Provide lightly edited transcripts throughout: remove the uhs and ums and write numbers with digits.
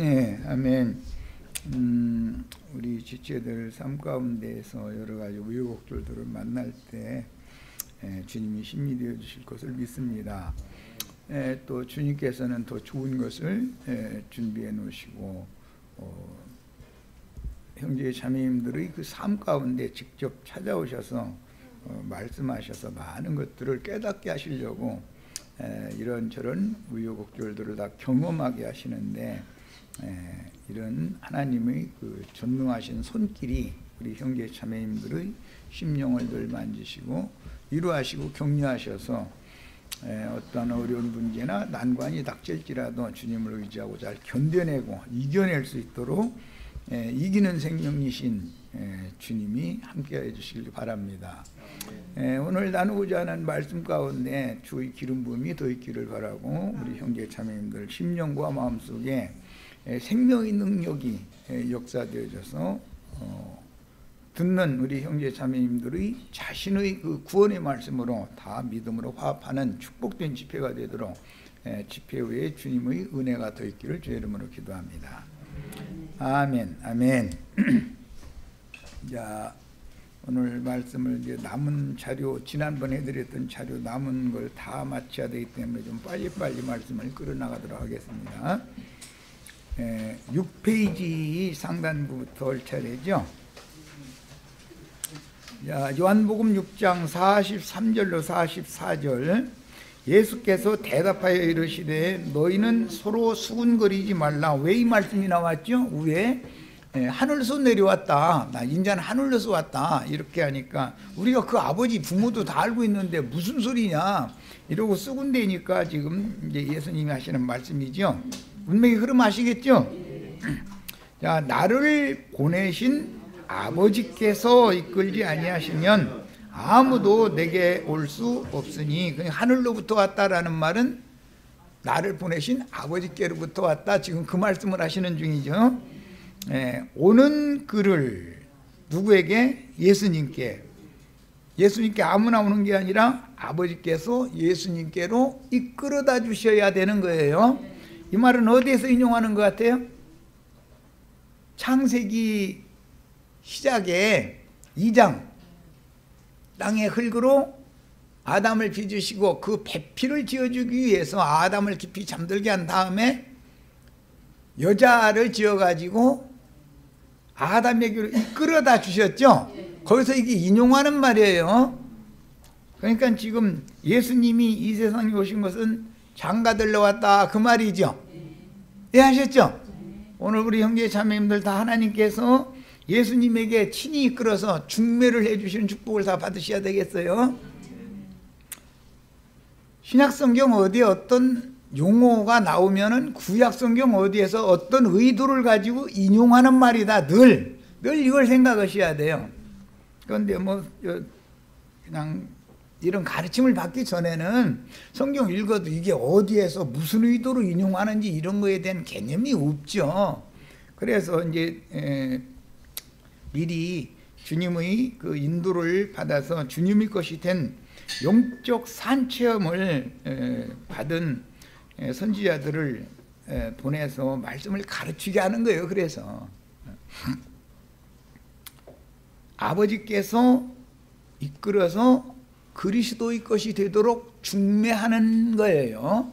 네, 아멘. 우리 지체들 삶 가운데에서 여러 가지 우여곡절들을 만날 때 주님이 힘이 되어 주실 것을 믿습니다. 또 주님께서는 더 좋은 것을 준비해 놓으시고 형제 자매님들의 그 삶 가운데 직접 찾아오셔서 말씀하셔서 많은 것들을 깨닫게 하시려고 이런저런 우여곡절들을 다 경험하게 하시는데, 이런 하나님의 그 전능하신 손길이 우리 형제 자매님들의 심령을 늘 만지시고 위로하시고 격려하셔서 어떠한 어려운 문제나 난관이 닥칠지라도 주님을 의지하고 잘 견뎌내고 이겨낼 수 있도록 이기는 생명이신 주님이 함께해 주시길 바랍니다. 오늘 나누고자 하는 말씀 가운데 주의 기름 부음이 더 있기를 바라고, 우리 형제 자매님들 심령과 마음속에 생명의 능력이 역사되어져서 듣는 우리 형제 자매님들의 자신의 그 구원의 말씀으로 다 믿음으로 화합하는 축복된 집회가 되도록 집회 후에 주님의 은혜가 더 있기를 주의 이름으로 기도합니다. 아멘, 아멘. 자, 오늘 말씀을 이제 남은 자료, 지난번에 해드렸던 자료 남은 걸 다 마쳐야 되기 때문에 좀 빨리빨리 말씀을 끌어나가도록 하겠습니다. 6페이지 상단부부터 올 차례죠. 자, 요한복음 6장 43절로 44절. 예수께서 대답하여 이르시되 너희는 서로 수군거리지 말라. 왜 이 말씀이 나왔죠? 위에 하늘에서 내려왔다, 나 인자는 하늘에서 왔다, 이렇게 하니까 우리가 그 아버지 부모도 다 알고 있는데 무슨 소리냐 이러고 수군대니까 지금 이제 예수님이 하시는 말씀이죠. 분명히 흐름 아시겠죠? 자, 나를 보내신 아버지께서 이끌지 아니하시면 아무도 내게 올 수 없으니, 하늘로부터 왔다라는 말은 나를 보내신 아버지께로부터 왔다, 지금 그 말씀을 하시는 중이죠. 오는 그를 누구에게? 예수님께. 예수님께 아무나 오는 게 아니라 아버지께서 예수님께로 이끌어다 주셔야 되는 거예요. 이 말은 어디에서 인용하는 것 같아요? 창세기 시작에 2장, 땅의 흙으로 아담을 빚으시고 그 배필을 지어주기 위해서 아담을 깊이 잠들게 한 다음에 여자를 지어가지고 아담에게로 이끌어다 주셨죠. 거기서 이게 인용하는 말이에요. 그러니까 지금 예수님이 이 세상에 오신 것은 장가들러 왔다, 그 말이죠. 이해하셨죠? 오늘 우리 형제 자매님들 다 하나님께서 예수님에게 친히 이끌어서 중매를 해주시는 축복을 다 받으셔야 되겠어요. 신약성경 어디에 어떤 용어가 나오면은 구약성경 어디에서 어떤 의도를 가지고 인용하는 말이다. 늘 이걸 생각하셔야 돼요. 그런데 뭐 그냥 이런 가르침을 받기 전에는 성경 읽어도 이게 어디에서 무슨 의도로 인용하는지 이런 거에 대한 개념이 없죠. 그래서 이제 미리 주님의 그 인도를 받아서 주님의 것이 된 영적 산체험을 받은 선지자들을 보내서 말씀을 가르치게 하는 거예요. 그래서 아버지께서 이끌어서 그리스도의 것이 되도록 중매하는 거예요.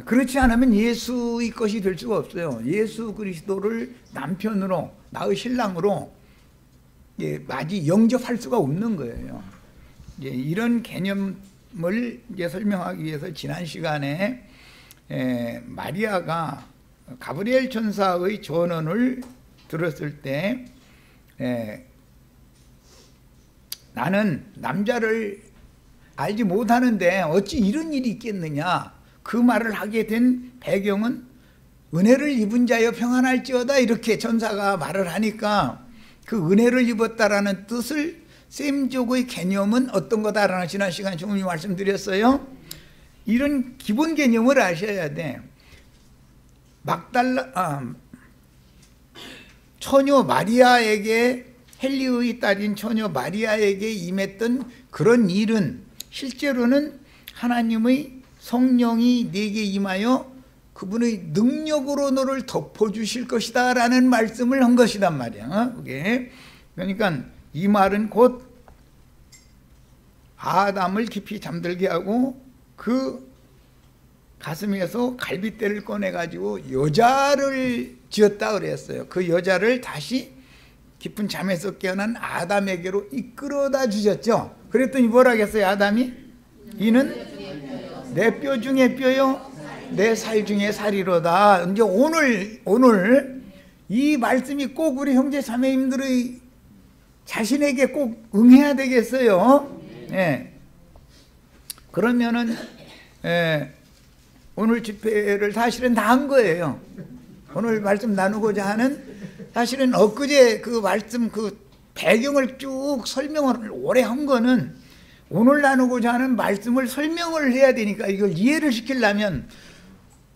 그렇지 않으면 예수의 것이 될 수가 없어요. 예수 그리스도를 남편으로, 나의 신랑으로 마치 영접할 수가 없는 거예요. 이런 개념을 이제 설명하기 위해서 지난 시간에 마리아가 가브리엘 천사의 전언을 들었을 때 나는 남자를 알지 못하는데 어찌 이런 일이 있겠느냐, 그 말을 하게 된 배경은 은혜를 입은 자여 평안할지어다, 이렇게 천사가 말을 하니까 그 은혜를 입었다라는 뜻을, 셈족의 개념은 어떤 거다라는 지난 시간에 주님이 말씀드렸어요. 이런 기본 개념을 아셔야 돼. 처녀 마리아에게, 헬리의 딸인 처녀 마리아에게 임했던 그런 일은 실제로는 하나님의 성령이 내게 임하여 그분의 능력으로 너를 덮어주실 것이다 라는 말씀을 한 것이단 말이야. 그게. 그러니까 이 말은 곧 아담을 깊이 잠들게 하고 그 가슴에서 갈빗대를 꺼내가지고 여자를 지었다 그랬어요. 그 여자를 다시 깊은 잠에서 깨어난 아담에게로 이끌어다 주셨죠. 그랬더니 뭐라 했어요? 아담이? 이는 내 뼈 중에 뼈요 내 살 중에 살이로다. 이제 오늘 이 말씀이 꼭 우리 형제 자매님들의 자신에게 꼭 응해야 되겠어요. 예. 그러면은 오늘 집회를 사실은 다 한 거예요. 오늘 말씀 나누고자 하는 사실은 엊그제 그 말씀 그 배경을 쭉 설명을 오래 한 거는 오늘 나누고자 하는 말씀을 설명을 해야 되니까 이걸 이해를 시키려면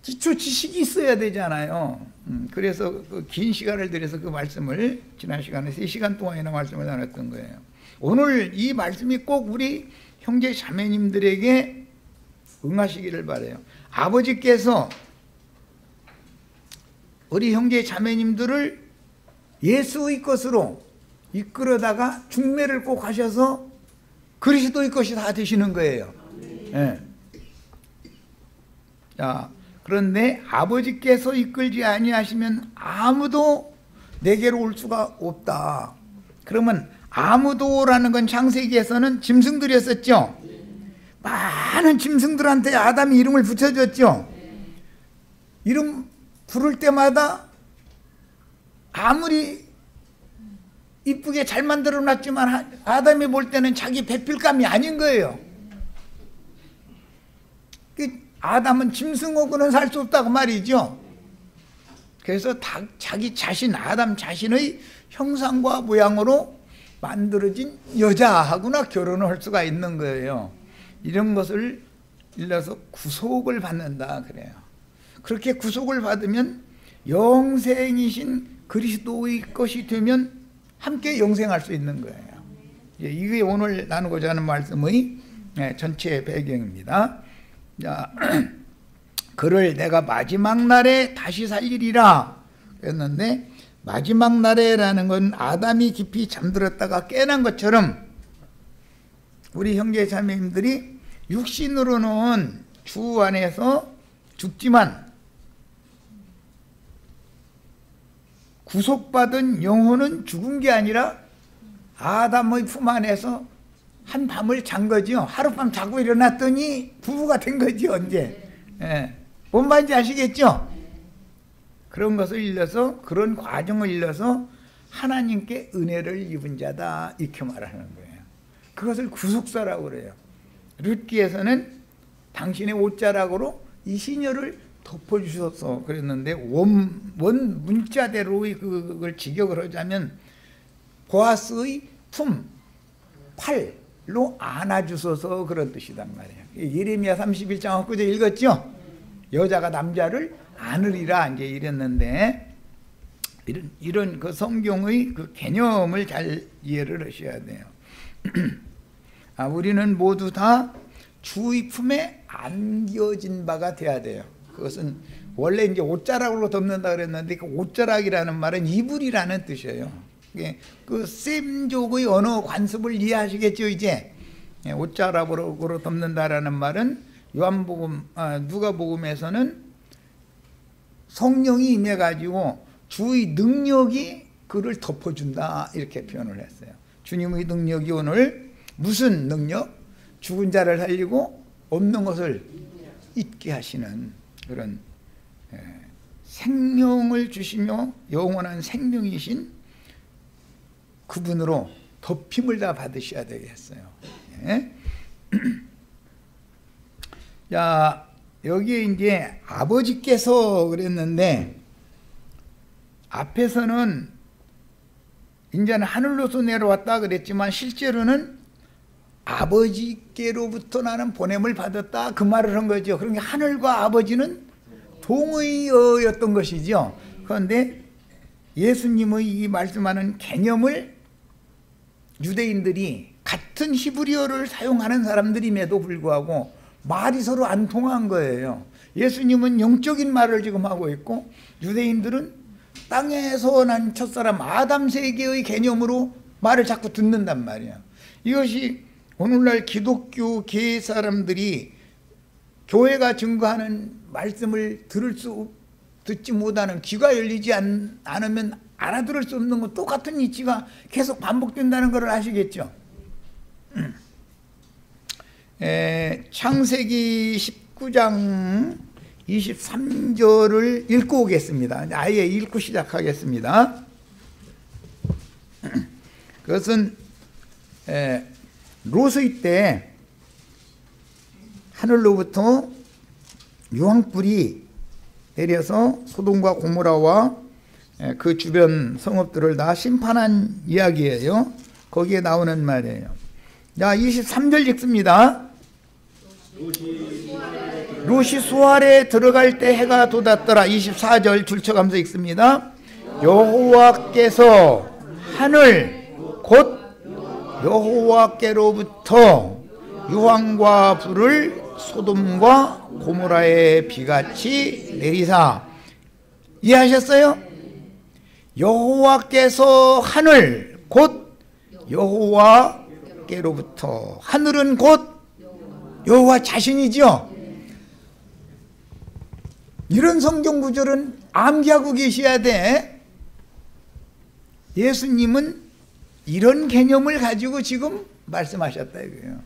기초 지식이 있어야 되잖아요. 그래서 그 긴 시간을 들여서 그 말씀을 지난 시간에 3시간 동안이나 말씀을 나눴던 거예요. 오늘 이 말씀이 꼭 우리 형제 자매님들에게 응하시기를 바라요. 아버지께서 우리 형제 자매님들을 예수의 것으로 이끌어다가 중매를 꼭 하셔서 그리스도의 것이 다 되시는 거예요. 네. 자, 그런데 아버지께서 이끌지 아니하시면 아무도 내게로 올 수가 없다. 그러면 아무도라는 건 창세기에서는 짐승들이었었죠. 많은 짐승들한테 아담이 이름을 붙여줬죠. 이름 부를 때마다 아무리 이쁘게 잘 만들어놨지만 아담이 볼 때는 자기 배필감이 아닌 거예요. 아담은 짐승하고는 살 수 없다고 말이죠. 그래서 자기 자신, 아담 자신의 형상과 모양으로 만들어진 여자하고나 결혼을 할 수가 있는 거예요. 이런 것을 일러서 구속을 받는다 그래요. 그렇게 구속을 받으면 영생이신 그리스도의 것이 되면 함께 영생할 수 있는 거예요. 이게 오늘 나누고자 하는 말씀의 전체 배경입니다. 자, 그를 내가 마지막 날에 다시 살리리라 그랬는데, 마지막 날에라는 건 아담이 깊이 잠들었다가 깨난 것처럼 우리 형제 자매님들이 육신으로는 주 안에서 죽지만 구속받은 영혼은 죽은 게 아니라 아담의 품 안에서 한 밤을 잔 거죠. 하룻밤 자고 일어났더니 부부가 된 거죠. 언제? 예. 뭔 말인지 아시겠죠? 그런 것을 일러서, 그런 과정을 일러서 하나님께 은혜를 입은 자다 이렇게 말하는 거예요. 그것을 구속사라고 그래요. 룻기에서는 당신의 옷자락으로 이 시녀를 덮어주셔서 그랬는데, 원 문자대로 그걸 직역을 하자면 보아스의 품, 팔로 안아주셔서 그런 뜻이단 말이에요. 예레미야 31장 엊그제 읽었죠? 여자가 남자를 안으리라 이제 이랬는데, 이런 그 성경의 그 개념을 잘 이해를 하셔야 돼요. 우리는 모두 다 주의 품에 안겨진 바가 돼야 돼요. 그것은 원래 이제 옷자락으로 덮는다 그랬는데, 그 옷자락이라는 말은 이불이라는 뜻이에요. 그 셈족의 언어 관습을 이해하시겠죠, 이제? 옷자락으로 덮는다라는 말은 누가복음에서는 성령이 임해가지고 주의 능력이 그를 덮어준다 이렇게 표현을 했어요. 주님의 능력이 오늘 무슨 능력? 죽은 자를 살리고 없는 것을 있게 하시는 그런 생명을 주시며 영원한 생명이신 그분으로 덮임을 다 받으셔야 되겠어요. 예? 자, 여기에 이제 아버지께서 그랬는데, 앞에서는 이제는 하늘로서 내려왔다 그랬지만 실제로는 아버지께로부터 나는 보냄을 받았다 그 말을 한 거죠. 그러니까 하늘과 아버지는 동의어였던 것이죠. 그런데 예수님의 이 말씀하는 개념을 유대인들이 같은 히브리어를 사용하는 사람들임에도 불구하고 말이 서로 안 통한 거예요. 예수님은 영적인 말을 지금 하고 있고 유대인들은 땅에서 난 첫사람 아담 세계의 개념으로 말을 자꾸 듣는단 말이야. 이것이 오늘날 기독교계 사람들이 교회가 증거하는 말씀을 듣지 못하는, 귀가 열리지 않으면 알아들을 수 없는 건 똑같은 이치가 계속 반복된다는 걸 아시겠죠? 창세기 19장 23절을 읽고 오겠습니다. 아예 읽고 시작하겠습니다. 그것은 롯의 때 하늘로부터 유황불이 내려서 소돔과 고모라와 그 주변 성읍들을 다 심판한 이야기예요. 거기에 나오는 말이에요. 자, 23절 읽습니다. 롯이 수알에 들어갈 때 해가 돋았더라. 24절 줄쳐가면서 읽습니다. 여호와께서 하늘 곧 여호와께로부터 유황과 불을 소돔과 고모라에 비같이 내리사. 이해하셨어요? 여호와께서 하늘 곧 여호와께로부터. 하늘은 곧 여호와 자신이죠. 이런 성경 구절은 암기하고 계셔야 돼. 예수님은 이런 개념을 가지고 지금 말씀하셨다 이거예요.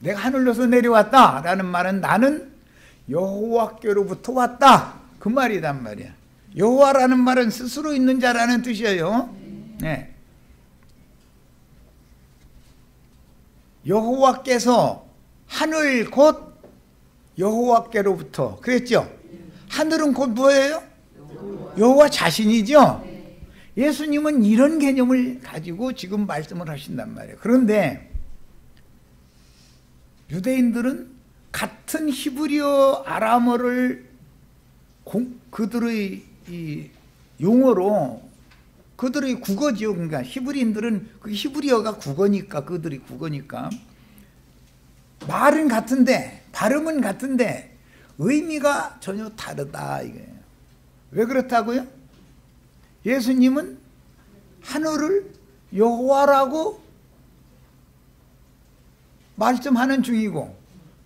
내가 하늘로서 내려왔다 라는 말은 나는 여호와께로부터 왔다 그 말이란 말이야. 여호와라는 말은 스스로 있는 자라는 뜻이에요. 네. 여호와께서 하늘 곧 여호와께로부터 그랬죠. 하늘은 곧 뭐예요? 여호와 자신이죠. 예수님은 이런 개념을 가지고 지금 말씀을 하신단 말이에요. 그런데 유대인들은 같은 히브리어 아람어를 그들의 이 용어로, 그들의 국어지요. 그러니까 히브리인들은 그 히브리어가 국어니까, 그들이 국어니까 말은 같은데 발음은 같은데 의미가 전혀 다르다 이거예요. 왜 그렇다고요? 예수님은 하늘을 여호와라고 말씀하는 중이고,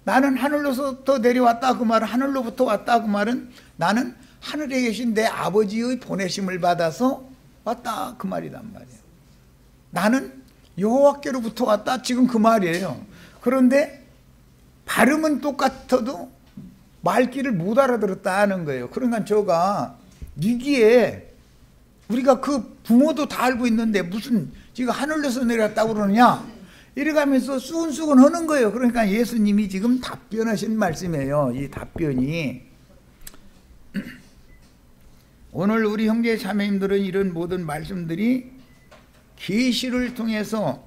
나는 하늘로부터 내려왔다 그 말은, 하늘로부터 왔다 그 말은 나는 하늘에 계신 내 아버지의 보내심을 받아서 왔다 그 말이란 말이에요. 나는 여호와께로부터 왔다 지금 그 말이에요. 그런데 발음은 똑같아도 말귀를 못 알아들었다 하는 거예요. 그러니까 저가 위기에 우리가 그 부모도 다 알고 있는데 무슨 지금 하늘로서 내려왔다고 그러느냐 이래가면서 수근수근 하는 거예요. 그러니까 예수님이 지금 답변하신 말씀이에요. 이 답변이 오늘 우리 형제 자매님들은 이런 모든 말씀들이 계시를 통해서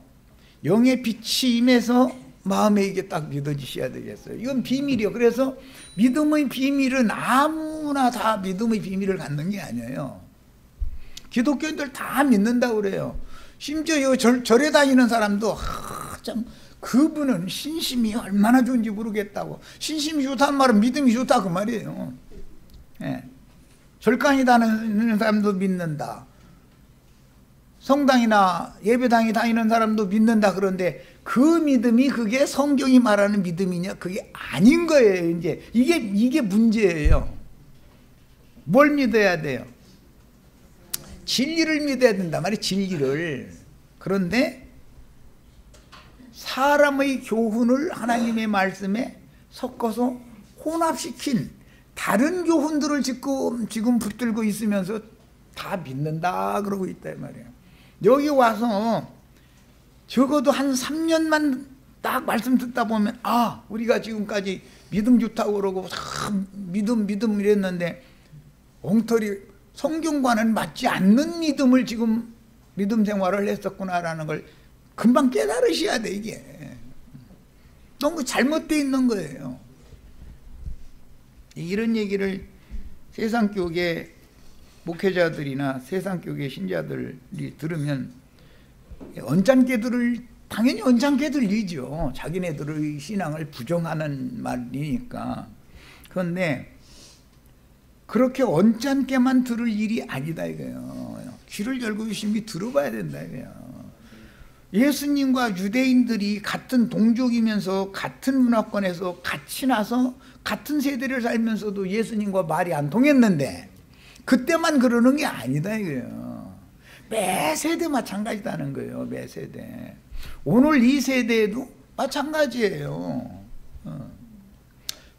영의 빛이 임해서 마음에 이게 딱 믿어지셔야 되겠어요. 이건 비밀이요. 그래서 믿음의 비밀은 아무나 다 믿음의 비밀을 갖는 게 아니에요. 기독교인들 다 믿는다고 그래요. 심지어 절에 다니는 사람도 참 그분은 신심이 얼마나 좋은지 모르겠다고. 신심이 좋다는 말은 믿음이 좋다 그 말이에요. 예. 절간이 다니는 사람도 믿는다. 성당이나 예배당에 다니는 사람도 믿는다. 그런데 그 믿음이 그게 성경이 말하는 믿음이냐? 그게 아닌 거예요. 이제 이게 문제예요. 뭘 믿어야 돼요? 진리를 믿어야 된단 말이에요. 진리를. 그런데 사람의 교훈을 하나님의 말씀에 섞어서 혼합시킨 다른 교훈들을 지금 붙들고 있으면서 다 믿는다 그러고 있다 말이에요. 여기 와서 적어도 한 3년만 딱 말씀 듣다 보면 아 우리가 지금까지 믿음 좋다고 그러고 믿음 이랬는데 엉터리 성경과는 맞지 않는 믿음을 지금 믿음 생활을 했었구나라는 걸 금방 깨달으셔야 돼. 이게 너무 잘못되어 있는 거예요. 이런 얘기를 세상교계 목회자들이나 세상교계 신자들이 들으면 당연히 언짢게 들리죠. 자기네들의 신앙을 부정하는 말이니까. 그런데 그렇게 언짢게만 들을 일이 아니다 이거예요. 귀를 열고 유심히 들어봐야 된다 이거예요. 예수님과 유대인들이 같은 동족이면서 같은 문화권에서 같이 나서 같은 세대를 살면서도 예수님과 말이 안 통했는데 그때만 그러는 게 아니다 이거예요. 매 세대 마찬가지다는 거예요. 매 세대. 오늘 이 세대에도 마찬가지예요.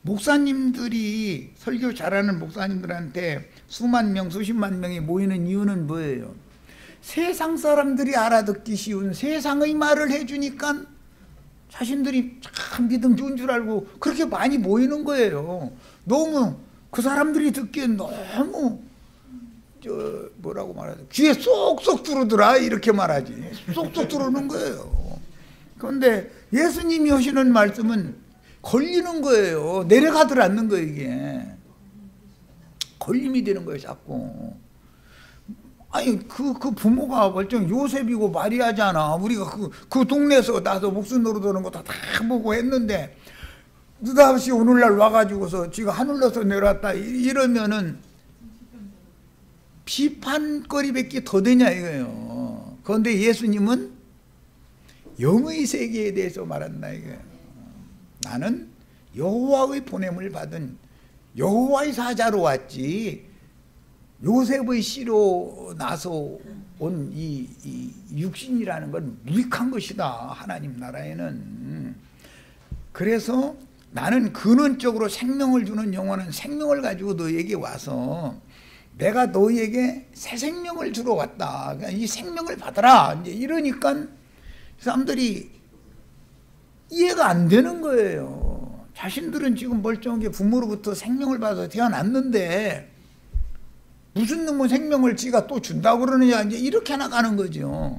목사님들이 설교 잘하는 목사님들한테 수만 명, 수십만 명이 모이는 이유는 뭐예요? 세상 사람들이 알아듣기 쉬운 세상의 말을 해주니까 자신들이 참 믿음 좋은 줄 알고 그렇게 많이 모이는 거예요. 너무 그 사람들이 듣기엔 너무 뭐라고 말하죠? 귀에 쏙쏙 들어오더라 이렇게 말하지. 쏙쏙 들어오는 거예요. 그런데 예수님이 하시는 말씀은 걸리는 거예요. 내려가들 않는 거예요. 이게 걸림이 되는 거예요. 자꾸. 아니 그 부모가 멀쩡 요셉이고 마리아잖아. 우리가 그 동네에서 나서 목숨 노릇하는 거 다 보고 했는데 느닷없이 오늘날 와가지고서 지가 하늘로서 내려왔다 이러면은 비판거리밖에 더 되냐 이거예요. 그런데 예수님은 영의 세계에 대해서 말한다 이거예요. 나는 여호와의 보냄을 받은 여호와의 사자로 왔지 요셉의 씨로 나서 온 이 육신이라는 건 무익한 것이다. 하나님 나라에는. 그래서 나는 근원적으로 생명을 주는 영원한 생명을 가지고 너에게 와서 내가 너에게 새 생명을 주러 왔다. 그러니까 이 생명을 받아라. 이제 이러니까 사람들이 이해가 안 되는 거예요. 자신들은 지금 멀쩡하게 부모로부터 생명을 받아서 태어났는데 무슨 놈의 생명을 지가 또 준다고 그러느냐 이제 이렇게 나가는 거죠.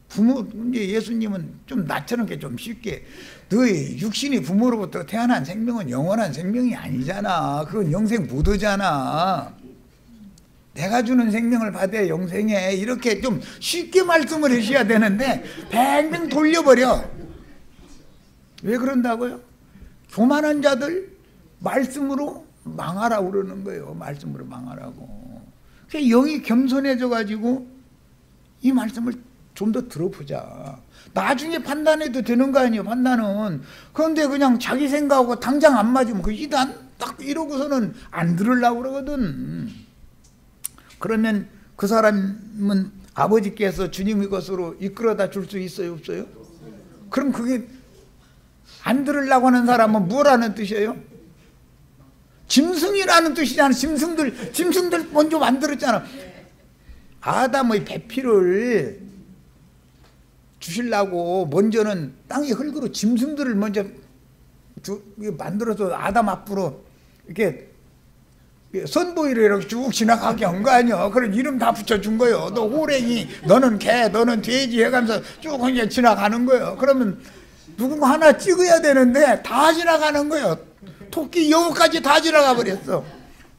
부모 이제 예수님은 좀 나처럼 좀 쉽게 너의 육신이 부모로부터 태어난 생명은 영원한 생명이 아니잖아. 그건 영생 못 오잖아. 내가 주는 생명을 받아야 영생해. 이렇게 좀 쉽게 말씀을 하셔야 되는데 뱅뱅 돌려버려. 왜 그런다고요? 교만한 자들 말씀으로 망하라고 그러는 거예요. 말씀으로 망하라고. 그래서 영이 겸손해져 가지고 이 말씀을 좀 더 들어보자. 나중에 판단해도 되는 거 아니에요. 판단은. 그런데 그냥 자기 생각하고 당장 안 맞으면 그 이단 딱 이러고서는 안 들으려고 그러거든. 그러면 그 사람은 아버지께서 주님의 것으로 이끌어다 줄 수 있어요? 없어요? 그럼 그게 안 들으려고 하는 사람은 뭐라는 뜻이에요? 짐승이라는 뜻이잖아. 짐승들 먼저 만들었잖아. 아담의 배피를 주시려고 먼저는 땅의 흙으로 짐승들을 먼저 만들어서 아담 앞으로 이렇게 선보이를 이렇게 쭉 지나가게 한 거 아니야. 그런 이름 다 붙여준 거예요. 너 호랭이, 너는 개, 너는 돼지 해가면서 쭉 그냥 지나가는 거예요. 그러면 누군가 하나 찍어야 되는데 다 지나가는 거예요. 토끼 여우까지 다 지나가 버렸어.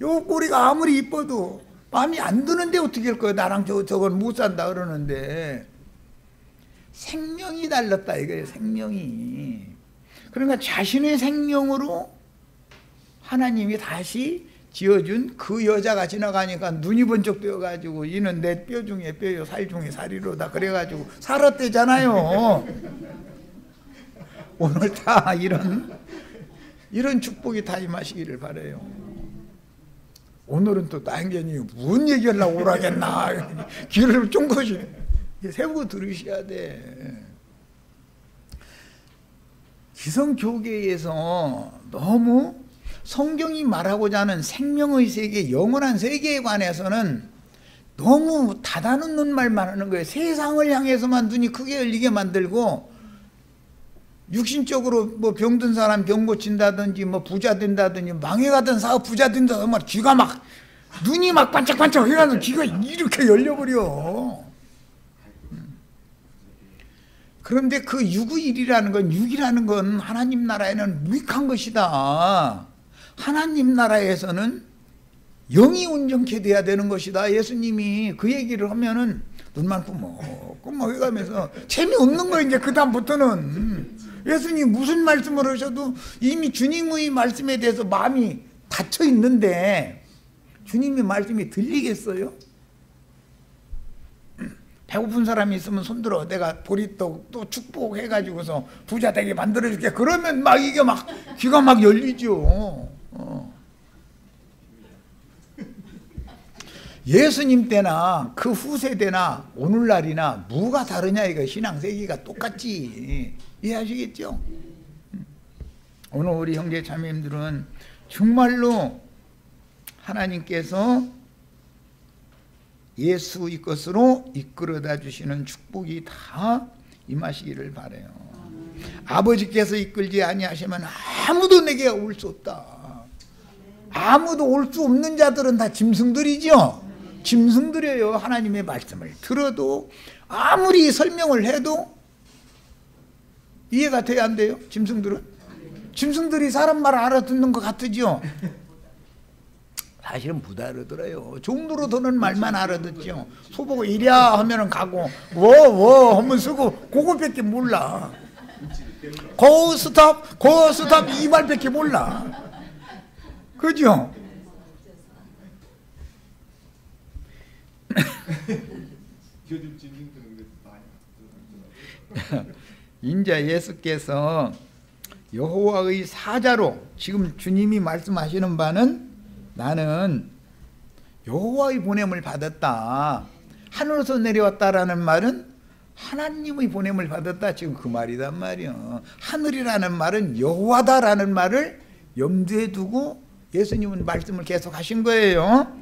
여우 꼬리가 아무리 이뻐도 마음에 안 드는데 어떻게 할 거야. 나랑 저건 못 산다 그러는데 생명이 달랐다 이거예요. 생명이. 그러니까 자신의 생명으로 하나님이 다시 지어준 그 여자가 지나가니까 눈이 번쩍 뜨여가지고 이는 내 뼈 중에 뼈요 살 중에 살이로다 그래가지고 살았대잖아요. 오늘 다 이런 축복이 다 임하시기를 바라요. 오늘은 또 당연히 무슨 얘기하려고 오라겠나 귀를 쫑긋이 세우고 들으셔야 돼. 기성교계에서 너무 성경이 말하고자 하는 생명의 세계, 영원한 세계에 관해서는 너무 닫아놓는 말만 하는 거예요. 세상을 향해서만 눈이 크게 열리게 만들고 육신적으로 뭐 병든 사람 병 고친다든지 뭐 부자 된다든지 망해가던 사업 부자 된다든지 막 귀가 막 눈이 막 반짝반짝 해가지고 귀가 이렇게 열려버려. 그런데 그 육의일이라는 건 육이라는 건 하나님 나라에는 무익한 것이다. 하나님 나라에서는 영이 온전케 돼야 되는 것이다. 예수님이 그 얘기를 하면은 눈만 꾸먹꾸먹 해가면서 재미없는 거 이제 그 다음부터는 예수님 무슨 말씀을 하셔도 이미 주님의 말씀에 대해서 마음이 닫혀 있는데 주님의 말씀이 들리겠어요? 배고픈 사람이 있으면 손들어. 내가 보리떡 또 축복해가지고서 부자 되게 만들어줄게. 그러면 막 이게 막 귀가 막 열리죠. 예수님 때나 그 후세대나 오늘날이나 뭐가 다르냐 이거. 신앙 세계가 똑같지. 이해하시겠죠? 오늘 우리 형제 자매님들은 정말로 하나님께서 예수의 것으로 이끌어다 주시는 축복이 다 임하시기를 바라요. 아버지께서 이끌지 아니하시면 아무도 내게 올 수 없다. 아무도 올 수 없는 자들은 다 짐승들이죠. 짐승들이에요. 하나님의 말씀을 들어도 아무리 설명을 해도 이해가 돼야 안 돼요? 짐승들은? 짐승들이 사람 말 알아듣는 것 같으죠? 사실은 못 알아들어요. 종로로 도는 말만 알아듣죠. 소보고 이랴 하면은 가고 워 하면 쓰고 그거밖에 몰라. 고 스탑 이 말밖에 몰라. 그죠? 인자 예수께서 여호와의 사자로 지금 주님이 말씀하시는 바는 나는 여호와의 보냄을 받았다. 하늘에서 내려왔다라는 말은 하나님의 보냄을 받았다. 지금 그 말이단 말이야. 하늘이라는 말은 여호와다라는 말을 염두에 두고 예수님은 말씀을 계속 하신 거예요.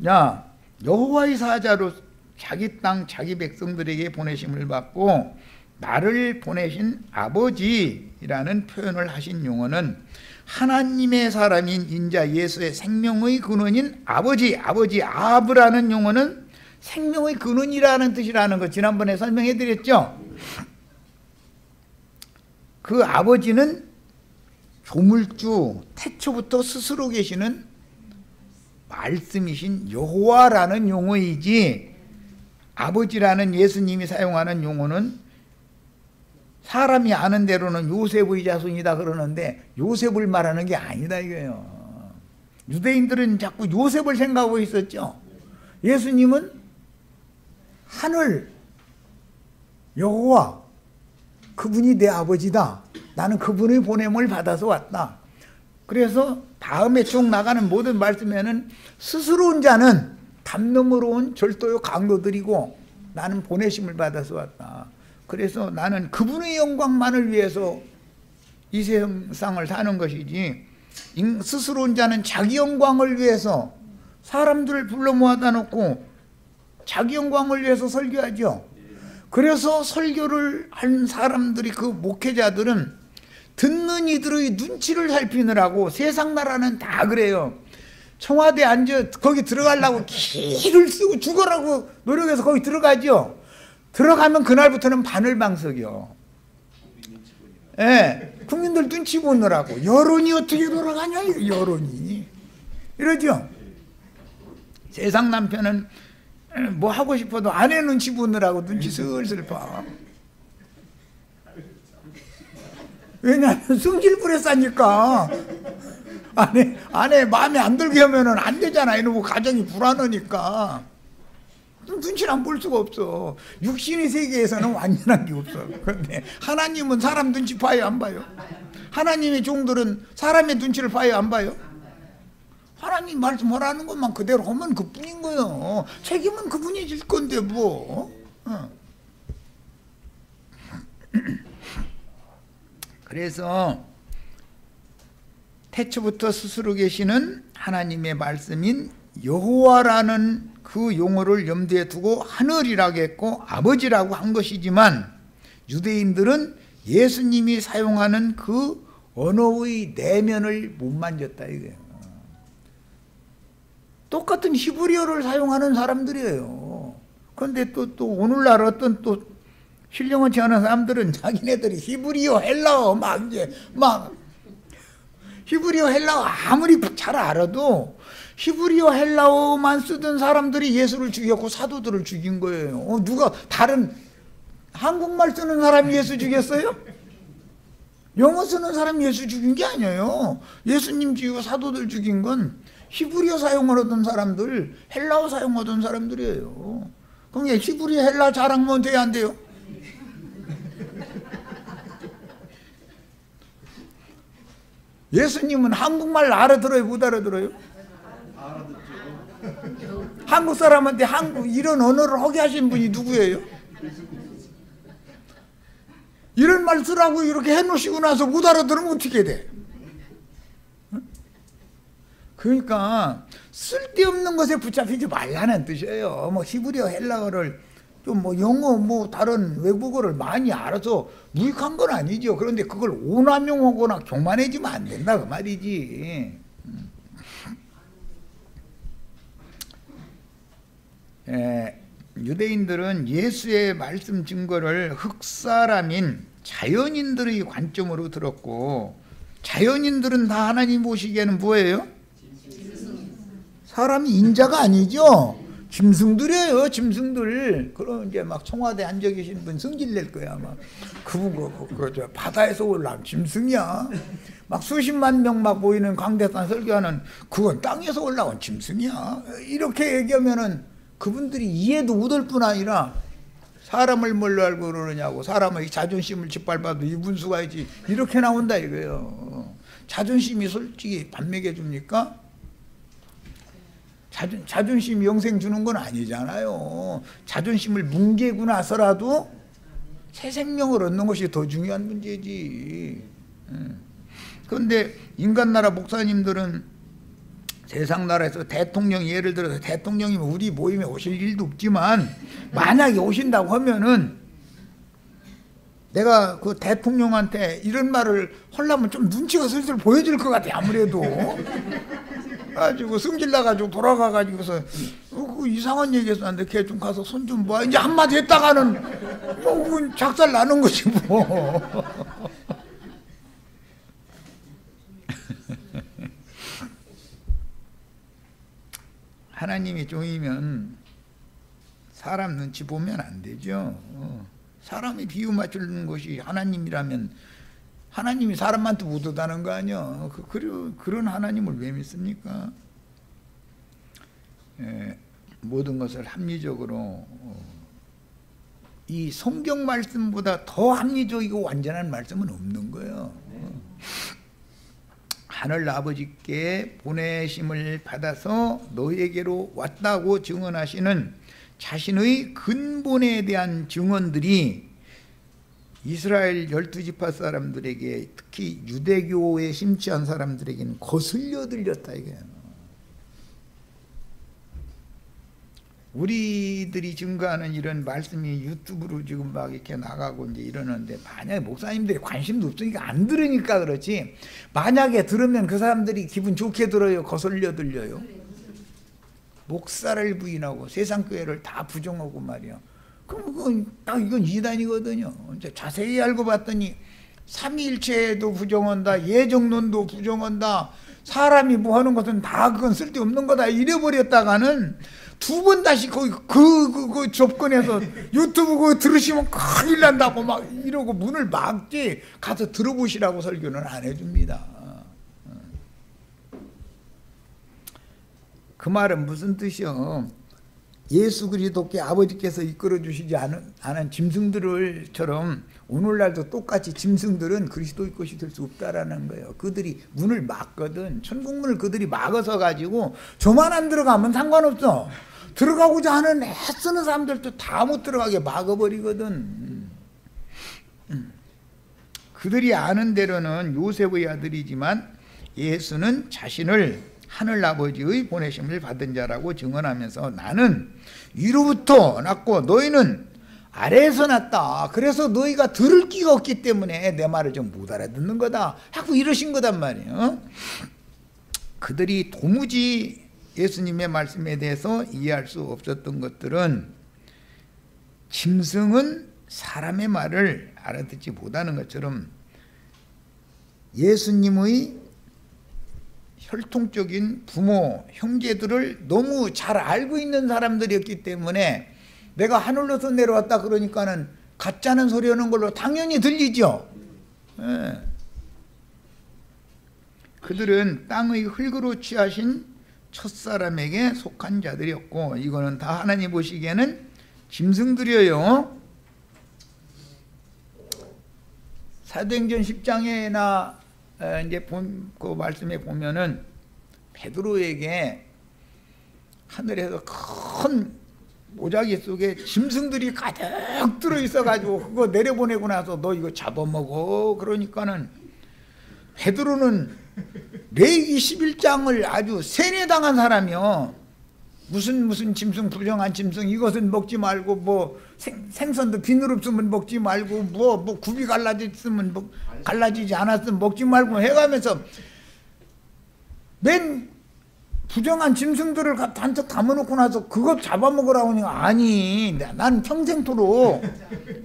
야, 여호와의 사자로 자기 땅 자기 백성들에게 보내심을 받고 나를 보내신 아버지라는 표현을 하신 용어는 하나님의 사람인 인자 예수의 생명의 근원인 아버지 아브라는 용어는 생명의 근원이라는 뜻이라는 거 지난번에 설명해 드렸죠. 그 아버지는 조물주 태초부터 스스로 계시는 말씀이신 여호와라는 용어이지, 아버지라는 예수님이 사용하는 용어는 사람이 아는 대로는 요셉의 자손이다 그러는데 요셉을 말하는 게 아니다 이거예요. 유대인들은 자꾸 요셉을 생각하고 있었죠. 예수님은 하늘 여호와 그분이 내 아버지다. 나는 그분의 보냄을 받아서 왔다. 그래서 다음에 쭉 나가는 모든 말씀에는 스스로 온 자는 담 너머로 온 절도요 강도들이고 나는 보내심을 받아서 왔다. 그래서 나는 그분의 영광만을 위해서 이 세상을 사는 것이지, 스스로 온 자는 자기 영광을 위해서 사람들을 불러 모아다 놓고 자기 영광을 위해서 설교하죠. 그래서 설교를 한 사람들이, 그 목회자들은 듣는 이들의 눈치를 살피느라고, 세상 나라는 다 그래요. 청와대 앉아 거기 들어가려고 기를 쓰고 죽어라고 노력해서 거기 들어가죠. 들어가면 그날부터는 바늘방석이요. 예, 국민들 눈치 보느라고. 여론이 어떻게 돌아가냐 이거, 여론이 이러죠. 세상 남편은 뭐 하고 싶어도 아내 눈치 보느라고 눈치 슬슬 봐. 왜냐하면 성질부려 싸니까. 아내 마음에 안 들게 하면은 안 되잖아. 이러고 가정이 불안하니까 눈치를 안 볼 수가 없어. 육신의 세계에서는 완전한 게 없어. 그런데 하나님은 사람 눈치 봐요, 안 봐요? 하나님의 종들은 사람의 눈치를 봐요, 안 봐요? 하나님 말씀하라는 것만 그대로 하면 그뿐인 거예요. 책임은 그분이 질 건데 뭐. 그래서 태초부터 스스로 계시는 하나님의 말씀인 여호와라는 그 용어를 염두에 두고 하늘이라고 했고 아버지라고 한 것이지만, 유대인들은 예수님이 사용하는 그 언어의 내면을 못 만졌다 이거예요. 똑같은 히브리어를 사용하는 사람들이에요. 그런데 또 오늘날 어떤 또 신령하지 않은 사람들은 자기네들이 히브리어 헬라어 막 히브리어 헬라어 아무리 잘 알아도 히브리어 헬라어만 쓰던 사람들이 예수를 죽였고 사도들을 죽인 거예요. 누가 다른 한국말 쓰는 사람이 예수 죽였어요? 영어 쓰는 사람이 예수 죽인 게 아니에요. 예수님 지고 사도들 죽인 건 히브리어 사용하던 사람들, 헬라어 사용하던 사람들이에요. 그럼 히브리어 헬라 잘하면 돼야 안 돼요? 예수님은 한국말 알아들어요, 못 알아들어요? 한국 사람한테 이런 언어를 하게 하신 분이 누구예요? 이런 말 쓰라고 이렇게 해놓으시고 나서 못 알아들으면 어떻게 돼? 그러니까 쓸데없는 것에 붙잡히지 말라는 뜻이에요. 뭐 히브리어 헬라어를 좀 뭐 영어 뭐 다른 외국어를 많이 알아서 무익한 건 아니죠. 그런데 그걸 오남용하거나 교만해지면 안 된다 그 말이지. 유대인들은 예수의 말씀 증거를 흑사람인 자연인들의 관점으로 들었고, 자연인들은 다 하나님 보시기에는 뭐예요? 사람이 인자가 아니죠. 짐승들이에요, 짐승들. 그럼 이제 막 청와대 앉아 계신 분 승질 낼 거야, 아마. 그분 저 바다에서 올라온 짐승이야. 막 수십만 명 막 모이는 광대산 설교하는 그건 땅에서 올라온 짐승이야. 이렇게 얘기하면은 그분들이 이해도 못할 뿐 아니라 사람을 뭘로 알고 그러느냐고, 사람의 자존심을 짓밟아도 이분수가 있지, 이렇게 나온다 이거예요. 자존심이 솔직히 밥 먹여줍니까? 자존심이 영생 주는 건 아니잖아요. 자존심을 뭉개고 나서라도 새 생명을 얻는 것이 더 중요한 문제지. 그런데 인간나라 목사님들은 세상 나라에서 대통령, 예를 들어서 대통령이면 우리 모임에 오실 일도 없지만 만약에 오신다고 하면은 내가 그 대통령한테 이런 말을 하려면 좀 눈치가 슬슬 보여질 것 같아, 아무래도. 가지고 승질 나가지고 돌아가가지고서 그 이상한 얘기했었는데 걔 좀 가서 손 좀 봐. 이제 한마디 했다가는 뭐 작살 나는 거지 뭐. 하나님이 종이면 사람 눈치 보면 안 되죠. 사람이 비유 맞추는 것이 하나님이라면 하나님이 사람한테 못하다는 거 아니야. 그런 하나님을 왜 믿습니까? 모든 것을 합리적으로, 이 성경 말씀보다 더 합리적이고 완전한 말씀은 없는 거예요. 하늘 아버지께 보내심을 받아서 너희에게로 왔다고 증언하시는 자신의 근본에 대한 증언들이 이스라엘 12지파 사람들에게, 특히 유대교에 심취한 사람들에게는 거슬려 들렸다 이거예요. 우리들이 증거하는 이런 말씀이 유튜브로 지금 막 이렇게 나가고 이제 이러는데, 만약에 목사님들이 관심도 없으니까 안 들으니까 그렇지, 만약에 들으면 그 사람들이 기분 좋게 들어요, 거슬려 들려요? 목사를 부인하고 세상 교회를 다 부정하고 말이야. 그럼 이건 이단이거든요. 이제 자세히 알고 봤더니 삼위일체도 부정한다, 예정론도 부정한다, 사람이 뭐 하는 것은 다 그건 쓸데없는 거다 이래버렸다가는 두 번 다시 그 접근해서 유튜브 그거 들으시면 큰일 난다고 막 이러고 문을 막지, 가서 들어보시라고 설교는 안 해줍니다. 그 말은 무슨 뜻이요? 예수 그리스도께 아버지께서 이끌어 주시지 않은 짐승들처럼 오늘날도 똑같이 짐승들은 그리스도의 것이 될 수 없다라는 거예요. 그들이 문을 막거든. 천국문을 그들이 막아서 가지고 저만 안 들어가면 상관없어. 들어가고자 하는 애쓰는 사람들도 다 못 들어가게 막아버리거든. 그들이 아는 대로는 요셉의 아들이지만 예수는 자신을 하늘아버지의 보내심을 받은 자라고 증언하면서 나는 위로부터 났고 너희는 아래에서 났다. 그래서 너희가 들을 끼가 없기 때문에 내 말을 좀 못 알아듣는 거다 하고 이러신 거단 말이에요. 그들이 도무지 예수님의 말씀에 대해서 이해할 수 없었던 것들은 짐승은 사람의 말을 알아듣지 못하는 것처럼 예수님의 혈통적인 부모, 형제들을 너무 잘 알고 있는 사람들이었기 때문에 내가 하늘로서 내려왔다 그러니까는 가짜는 소리 하는 걸로 당연히 들리죠. 예. 그들은 땅의 흙으로 취하신 첫사람에게 속한 자들이었고, 이거는 다 하나님 보시기에는 짐승들이에요. 사도행전 10장에나 이제 그 말씀에 보면은 베드로에게 하늘에서 큰 모자기 속에 짐승들이 가득 들어 있어가지고 그거 내려보내고 나서 너 이거 잡아먹어. 그러니까는 베드로는 레위기 11장을 아주 세뇌당한 사람이요. 무슨 짐승, 부정한 짐승, 이것은 먹지 말고, 뭐 생선도 비늘 없으면 먹지 말고, 뭐 굽이 갈라졌으면 갈라지지 않았으면 먹지 말고 해가면서 맨 부정한 짐승들을 단적 담아놓고 나서 그것 잡아먹으라고 하니까, 아니 난 평생토록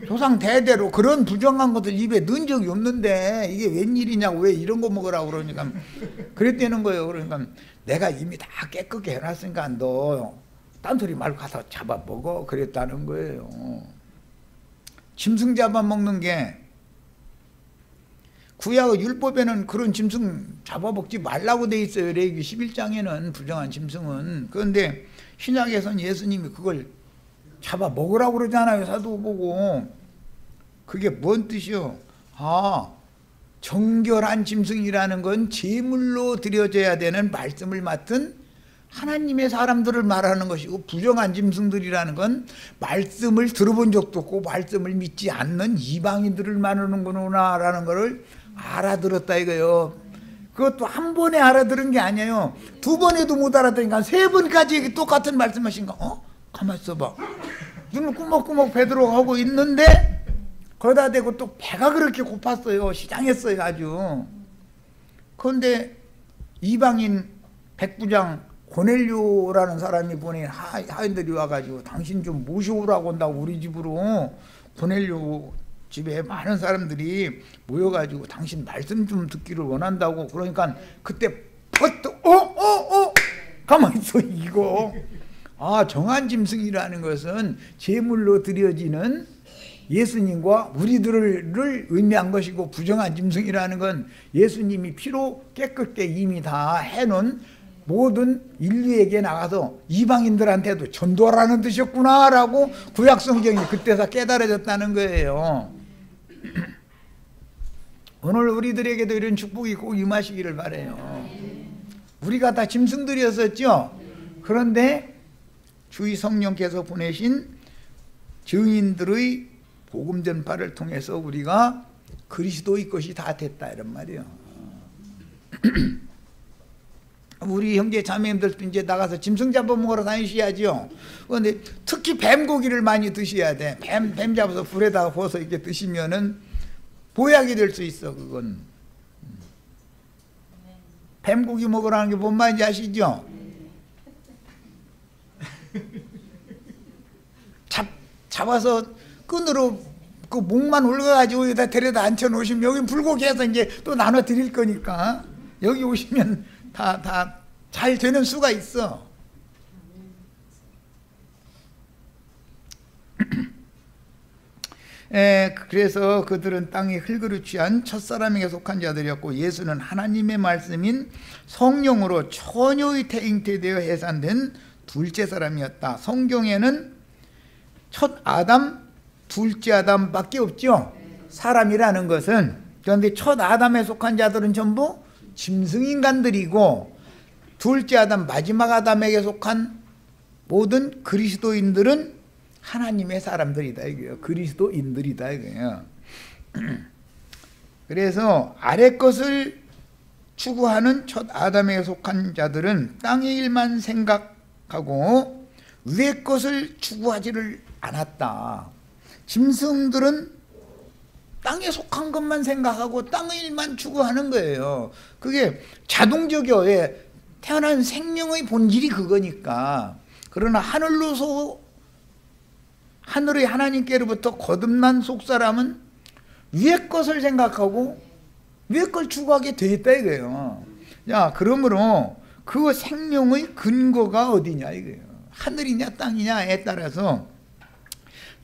조상 대대로 그런 부정한 것을 입에 넣은 적이 없는데 이게 웬일이냐고, 왜 이런 거 먹으라고 그러니까 그랬다는 거예요. 그러니까 내가 이미 다 깨끗게 해놨으니까 너 딴소리 말고 가서 잡아먹어 그랬다는 거예요. 짐승 잡아먹는 게 구약 율법에는 그런 짐승 잡아먹지 말라고 돼 있어요. 레위기 11장에는 부정한 짐승은. 그런데 신약에서는 예수님이 그걸 잡아먹으라고 그러잖아요. 사도보고. 그게 뭔 뜻이요? 아, 정결한 짐승이라는 건 제물로 드려져야 되는 말씀을 맡은 하나님의 사람들을 말하는 것이고, 부정한 짐승들이라는 건 말씀을 들어본 적도 없고 말씀을 믿지 않는 이방인들을 말하는구나 라는 것을 알아들었다 이거요. 그것도 한 번에 알아들은 게 아니에요. 두 번에도 못 알아들으니까 세 번까지 똑같은 말씀하신가? 가만 있어봐. 눈을 꾸벅꾸벅 베드로가 하고 있는데 거기다 대고 또 배가 그렇게 고팠어요. 시장했어요 아주. 그런데 이방인 백부장 고넬료라는 사람이 보낸 하인들이 와가지고 당신 좀 모셔오라고 한다고 우리 집으로. 고넬료 집에 많은 사람들이 모여가지고 당신 말씀 좀 듣기를 원한다고. 그러니까 그때 퍼뜩 가만히 있어. 이거 정한 짐승이라는 것은 제물로 드려지는 예수님과 우리들을 의미한 것이고, 부정한 짐승이라는 건 예수님이 피로 깨끗게 이미 다 해놓은 모든 인류에게 나가서 이방인들한테도 전도하라는 뜻이었구나라고 구약 성경이 그때서 깨달아졌다는 거예요. 오늘 우리들에게도 이런 축복이 꼭 임하시기를 바라요. 우리가 다 짐승들이었었죠. 그런데 주의 성령께서 보내신 증인들의 복음 전파를 통해서 우리가 그리스도의 것이 다 됐다 이런 말이에요. 우리 형제 자매님들도 이제 나가서 짐승 잡아먹으러 다니셔야죠. 그런데 특히 뱀고기를 많이 드셔야 돼. 뱀 잡아서 불에다가 구워서 이렇게 드시면은 보약이 될 수 있어. 그건 뱀고기 먹으라는 게 뭔 말인지 아시죠? 잡아서 끈으로 그 목만 올려가지고 여기다 데려다 앉혀놓으시면 여기 불고기해서 이제 또 나눠 드릴 거니까 여기 오시면 다 잘 되는 수가 있어. 그래서 그들은 땅의 흙으로 취한 첫사람에게 속한 자들이었고, 예수는 하나님의 말씀인 성령으로 처녀의 태잉태되어 해산된 둘째 사람이었다. 성경에는 첫 아담, 둘째 아담밖에 없죠. 사람이라는 것은. 그런데 첫 아담에 속한 자들은 전부 짐승인간들이고, 둘째 아담, 마지막 아담에게 속한 모든 그리스도인들은 하나님의 사람들이다 이거예요. 그리스도인들이다 이거예요. 그래서 아래 것을 추구하는 첫 아담에게 속한 자들은 땅의 일만 생각하고 위의 것을 추구하지를 않았다. 짐승들은 땅에 속한 것만 생각하고 땅의 일만 추구하는 거예요. 그게 자동적이요. 태어난 생명의 본질이 그거니까. 그러나 하늘의 하나님께로부터 거듭난 속사람은 위의 것을 생각하고 위의 걸 추구하게 돼 있다 이거예요. 야, 그러므로 그 생명의 근거가 어디냐 이거예요. 하늘이냐 땅이냐에 따라서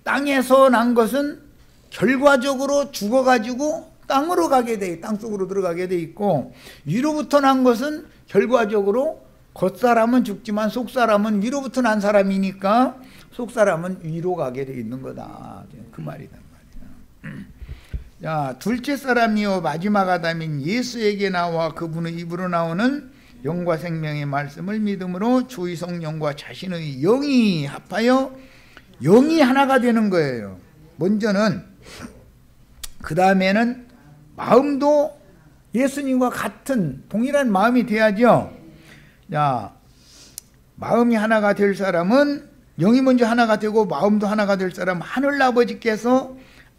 땅에서 난 것은 결과적으로 죽어가지고 땅으로 가게 돼, 땅속으로 들어가게 돼 있고, 위로부터 난 것은 결과적으로 겉사람은 죽지만 속사람은 위로부터 난 사람이니까 속사람은 위로 가게 돼 있는 거다. 그 말이단 말이야. 자, 둘째 사람이요 마지막 아담인 예수에게 나와 그분의 입으로 나오는 영과 생명의 말씀을 믿음으로 주의 성령과 자신의 영이 합하여 영이 하나가 되는 거예요. 먼저는, 그 다음에는 마음도 예수님과 같은 동일한 마음이 돼야죠. 자, 마음이 하나가 될 사람은, 영이 먼저 하나가 되고 마음도 하나가 될 사람, 하늘아버지께서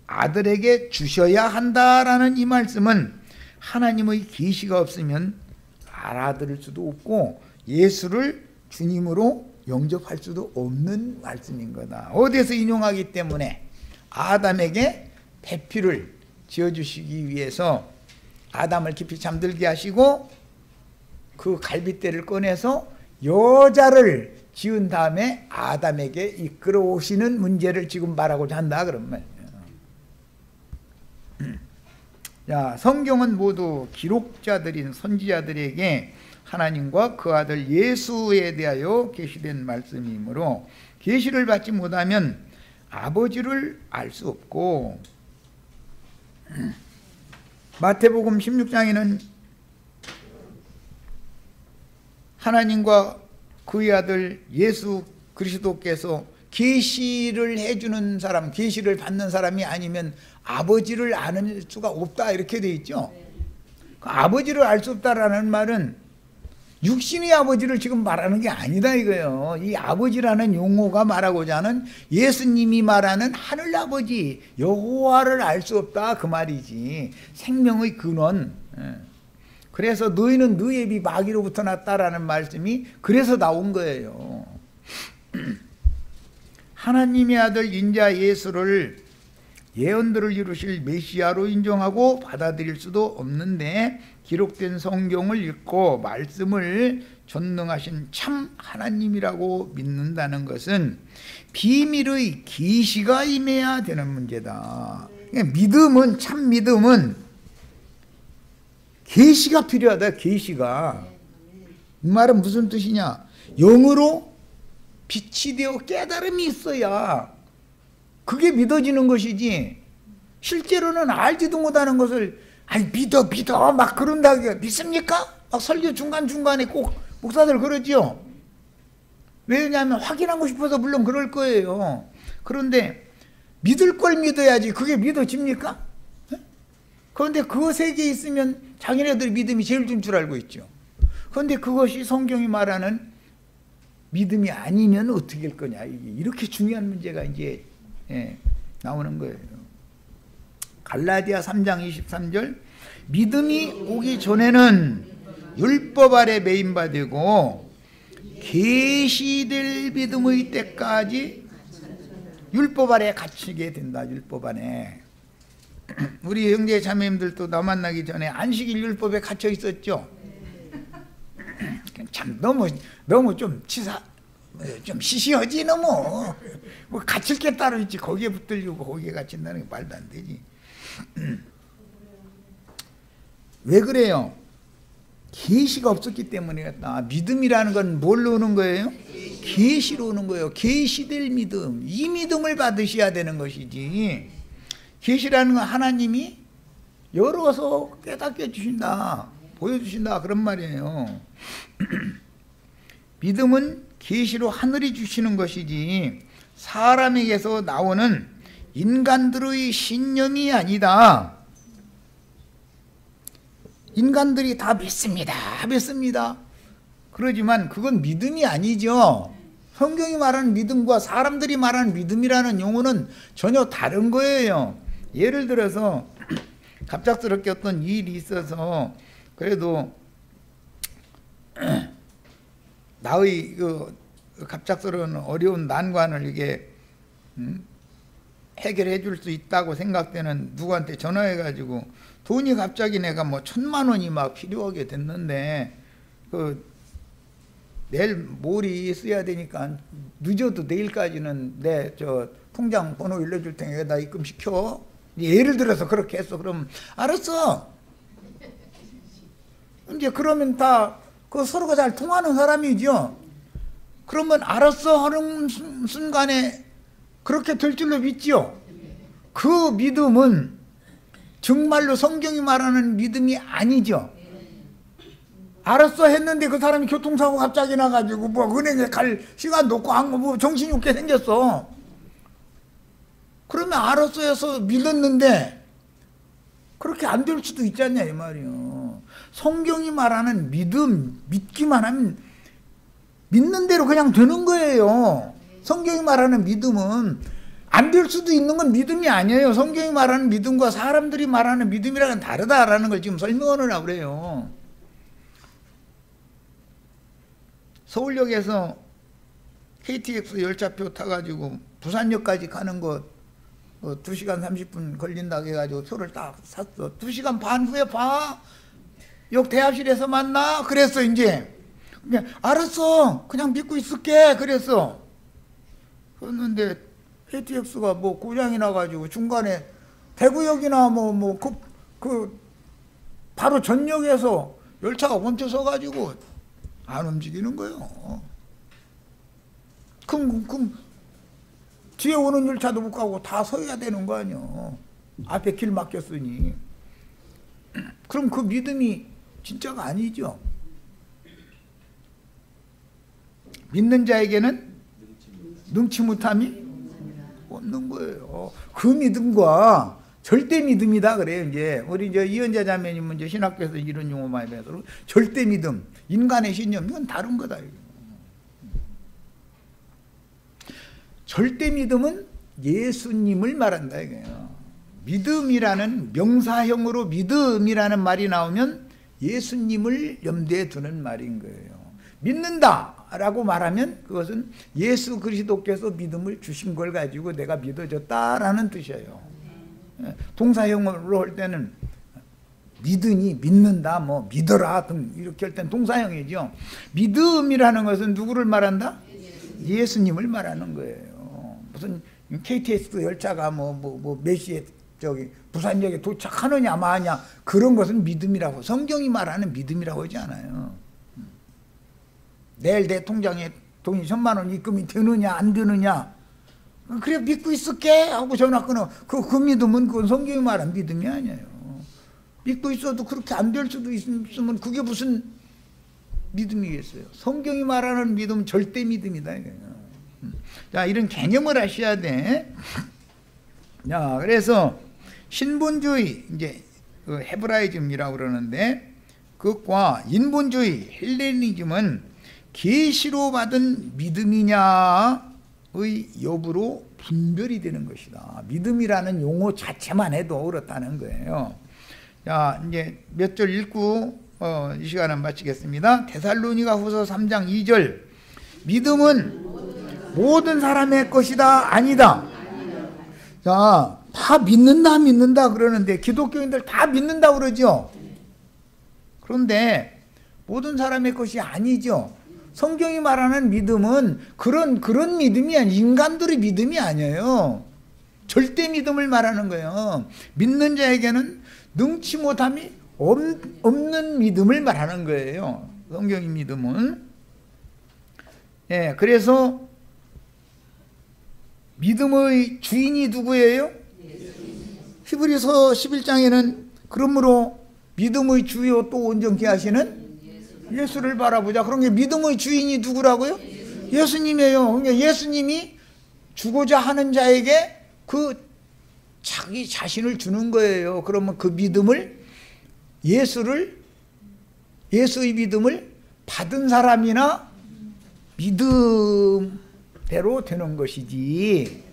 아들에게 주셔야 한다라는 이 말씀은 하나님의 계시가 없으면 알아들을 수도 없고 예수를 주님으로 영접할 수도 없는 말씀인 거다. 어디에서 인용하기 때문에 아담에게 배필을 지어주시기 위해서 아담을 깊이 잠들게 하시고 그 갈빗대를 꺼내서 여자를 지은 다음에 아담에게 이끌어 오시는 문제를 지금 말하고자 한다, 그런 말이에요. 자, 성경은 모두 기록자들인 선지자들에게 하나님과 그 아들 예수에 대하여 계시된 말씀이므로 계시를 받지 못하면 아버지를 알 수 없고, 마태복음 16장에는 하나님과 그의 아들 예수 그리스도께서 계시를 해주는 사람, 계시를 받는 사람이 아니면 아버지를 아는 수가 없다, 이렇게 돼 있죠. 그 아버지를 알 수 없다라는 말은 육신의 아버지를 지금 말하는 게 아니다 이거예요. 이 아버지라는 용어가 말하고자 하는 예수님이 말하는 하늘 아버지 여호와를 알 수 없다, 그 말이지. 생명의 근원. 그래서 너희는 너희 애비 마귀로부터 났다라는 말씀이 그래서 나온 거예요. 하나님의 아들 인자 예수를 예언들을 이루실 메시아로 인정하고 받아들일 수도 없는데, 기록된 성경을 읽고 말씀을 전능하신 참 하나님이라고 믿는다는 것은 비밀의 계시가 임해야 되는 문제다. 믿음은, 참 믿음은 계시가 필요하다. 계시가. 이 말은 무슨 뜻이냐? 영으로 빛이 되어 깨달음이 있어야 그게 믿어지는 것이지, 실제로는 알지도 못하는 것을 아니 믿어 막 그런다. 믿습니까? 막 설교 중간중간에 꼭 목사들 그러지요. 왜냐하면 확인하고 싶어서 물론 그럴 거예요. 그런데 믿을 걸 믿어야지 그게 믿어집니까? 그런데 그 세계에 있으면 자기네들 믿음이 제일 준 줄 알고 있죠. 그런데 그것이 성경이 말하는 믿음이 아니면 어떻게 할 거냐, 이렇게 중요한 문제가 이제 나오는 거예요. 갈라디아 3장 23절, 믿음이 오기 전에는 율법 아래 매인바 되고 계시될 믿음의 때까지 율법 아래 갇히게 된다. 율법 안에. 우리 형제 자매님들도 나 만나기 전에 안식일 율법에 갇혀 있었죠. 참 너무 좀 시시하지. 너무 뭐 갇힐 게 따로 있지. 거기에 붙들리고 거기에 갇힌다는 게 말도 안 되지. 왜 그래요? 계시가 없었기 때문이었다. 믿음이라는 건 뭘로 오는 거예요? 계시로 오는 거예요. 계시될 믿음. 이 믿음을 받으셔야 되는 것이지. 계시라는 건 하나님이 열어서 깨닫게 해주신다, 보여주신다, 그런 말이에요. 믿음은 계시로 하늘이 주시는 것이지 사람에게서 나오는 인간들의 신념이 아니다. 인간들이 다 믿습니다. 그러지만 그건 믿음이 아니죠. 성경이 말하는 믿음과 사람들이 말하는 믿음이라는 용어는 전혀 다른 거예요. 예를 들어서 갑작스럽게 어떤 일이 있어서 그래도 나의 그 갑작스러운 어려운 난관을 이게 해결해 줄 수 있다고 생각되는 누구한테 전화해 가지고 돈이 갑자기 내가 뭐 1,000만 원이 막 필요하게 됐는데 그 내일 모레 써야 되니까 늦어도 내일까지는 내 저 통장 번호 일러줄 테니까 나 입금시켜. 예를 들어서 그렇게 했어. 그럼 알았어. 이제 그러면 다 그 서로가 잘 통하는 사람이죠. 그러면 알았어 하는 순간에 그렇게 될 줄로 믿지요. 그 믿음은 정말로 성경이 말하는 믿음이 아니죠. 알았어 했는데 그 사람이 교통사고 갑자기 나가지고 뭐 은행에 갈 시간도 없고 뭐 정신이 없게 생겼어. 그러면 알았어 해서 믿었는데 그렇게 안 될 수도 있지 않냐 이 말이요. 성경이 말하는 믿음, 믿기만 하면 믿는 대로 그냥 되는 거예요. 성경이 말하는 믿음은 안 될 수도 있는 건 믿음이 아니에요. 성경이 말하는 믿음과 사람들이 말하는 믿음이랑은 다르다라는 걸 지금 설명하느라고 그래요. 서울역에서 KTX 열차표 타가지고 부산역까지 가는 거 2시간 30분 걸린다고 해가지고 표를 딱 샀어. 2시간 반 후에 봐. 역 대합실에서 만나. 그랬어 이제. 그냥 알았어. 그냥 믿고 있을게. 그랬어. 그랬는데 KTX가 뭐 고장이 나가지고 중간에 대구역이나 바로 전역에서 열차가 멈춰 서가지고 안 움직이는 거예요. 그럼 뒤에 오는 열차도 못 가고 다 서야 되는 거 아니요. 앞에 길 막혔으니. 그럼 그 믿음이 진짜가 아니죠. 믿는 자에게는 능치 못함이 없는 거예요. 그 믿음과 절대 믿음이다 그래요. 이제 우리 이현자 자매님은 이제 신학교에서 이런 용어 많이 배워서 절대 믿음, 인간의 신념 이건 다른 거다. 절대 믿음은 예수님을 말한다 이거예요. 믿음이라는 명사형으로 믿음이라는 말이 나오면 예수님을 염두에 두는 말인 거예요. 믿는다라고 말하면 그것은 예수 그리스도께서 믿음을 주신 걸 가지고 내가 믿어졌다라는 뜻이에요. 동사형으로 할 때는 믿으니 믿는다 뭐 믿어라 등 이렇게 할 때는 동사형이죠. 믿음이라는 것은 누구를 말한다? 예수님을 말하는 거예요. 무슨 KTX 열차가 몇 시에 부산역에 도착하느냐 마냐 그런 것은 믿음이라고 성경이 말하는 믿음이라고 하지 않아요. 내일 내 통장에 돈이 1,000만 원 입금이 되느냐 안 되느냐 그래 믿고 있을게 하고 전화 끊어. 그 믿음은 그건 성경이 말하는 믿음이 아니에요. 믿고 있어도 그렇게 안 될 수도 있으면 그게 무슨 믿음이겠어요. 성경이 말하는 믿음은 절대 믿음이다. 자, 이런 개념을 아셔야 돼. 자, 그래서 신본주의, 이제 그 헤브라이즘이라고 그러는데 그것과 인본주의, 헬레니즘은 계시로 받은 믿음이냐의 여부로 분별이 되는 것이다. 믿음이라는 용어 자체만 해도 그렇다는 거예요. 자, 이제 몇 절 읽고 이 시간은 마치겠습니다. 데살로니가 후서 3장 2절. 믿음은 모든 사람의 것이다 아니다. 자, 다 믿는다 그러는데 그리스도교인들 다 믿는다 그러죠. 그런데 모든 사람의 것이 아니죠. 성경이 말하는 믿음은 그런 믿음이 아니에요. 인간들의 믿음이 아니에요. 절대 믿음을 말하는 거예요. 믿는 자에게는 능치 못함이 없는 믿음을 말하는 거예요. 성경의 믿음은. 예, 그래서 믿음의 주인이 누구예요? 히브리서 11장에는 그러므로 믿음의 주요 또 온전케 하시는 예수를 바라보자. 그런 게 믿음의 주인이 누구라고요? 예수님이에요. 그러니까 예수님이 주고자 하는 자에게 그 자기 자신을 주는 거예요. 그러면 그 믿음을 예수의 믿음을 받은 사람이나 믿음대로 되는 것이지